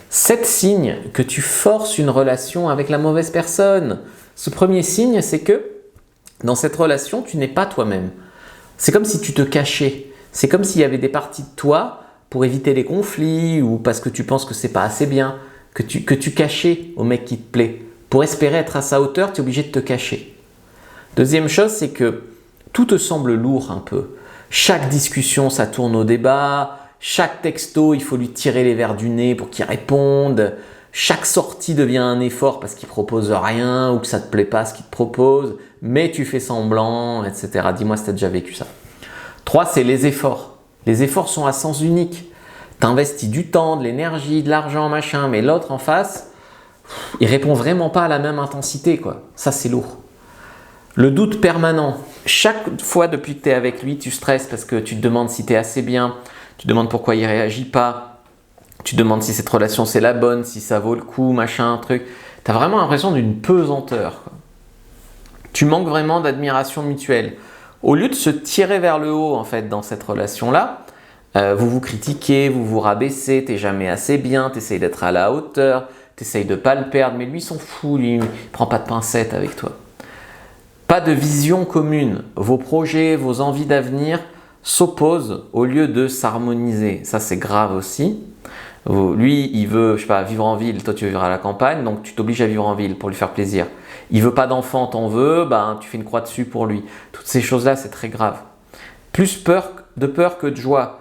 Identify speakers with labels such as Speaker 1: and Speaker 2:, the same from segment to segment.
Speaker 1: 7 signes que tu forces une relation avec la mauvaise personne. Ce premier signe, c'est que dans cette relation, tu n'es pas toi-même. C'est comme si tu te cachais. C'est comme s'il y avait des parties de toi pour éviter les conflits ou parce que tu penses que c'est pas assez bien, que tu cachais au mec qui te plaît. Pour espérer être à sa hauteur, tu es obligé de te cacher. Deuxième chose, c'est que tout te semble lourd un peu. Chaque discussion, ça tourne au débat. Chaque texto, il faut lui tirer les verres du nez pour qu'il réponde. Chaque sortie devient un effort parce qu'il propose rien ou que ça te plaît pas ce qu'il te propose, mais tu fais semblant, etc. Dis-moi si tu as déjà vécu ça. 3, c'est les efforts. Les efforts sont à sens unique. Tu investis du temps, de l'énergie, de l'argent, machin, mais l'autre en face, il répond vraiment pas à la même intensité, quoi. Ça, c'est lourd. Le doute permanent. Chaque fois depuis que tu es avec lui, tu stresses parce que tu te demandes si tu es assez bien, tu te demandes pourquoi il ne réagit pas, tu te demandes si cette relation c'est la bonne, si ça vaut le coup, machin, truc. Tu as vraiment l'impression d'une pesanteur, quoi. Tu manques vraiment d'admiration mutuelle. Au lieu de se tirer vers le haut en fait dans cette relation-là, vous vous critiquez, vous vous rabaissez, tu n'es jamais assez bien, tu essayes d'être à la hauteur, tu essayes de ne pas le perdre, mais lui il s'en fout, lui il ne prend pas de pincettes avec toi. Pas de vision commune. Vos projets, vos envies d'avenir s'opposent au lieu de s'harmoniser. Ça, c'est grave aussi. Lui, il veut, je sais pas, vivre en ville, toi tu veux vivre à la campagne, donc tu t'obliges à vivre en ville pour lui faire plaisir. Il veut pas d'enfant, t'en veux, ben, tu fais une croix dessus pour lui. Toutes ces choses-là, c'est très grave. Plus peur que de joie.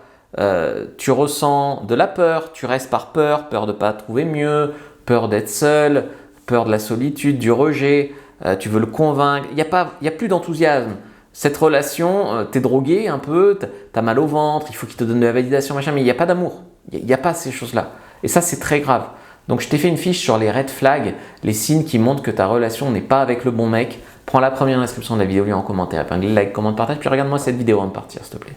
Speaker 1: Tu ressens de la peur, tu restes par peur, peur de ne pas trouver mieux, peur d'être seul, peur de la solitude, du rejet. Tu veux le convaincre, il y a plus d'enthousiasme. Cette relation, tu es drogué un peu, tu as mal au ventre, il faut qu'il te donne de la validation, machin, mais il n'y a pas d'amour. Il n'y a pas ces choses-là. Et ça, c'est très grave. Donc, je t'ai fait une fiche sur les red flags, les signes qui montrent que ta relation n'est pas avec le bon mec. Prends la première description de la vidéo, lis en commentaire, épingle, like, commente, partage, puis regarde-moi cette vidéo avant de partir, s'il te plaît.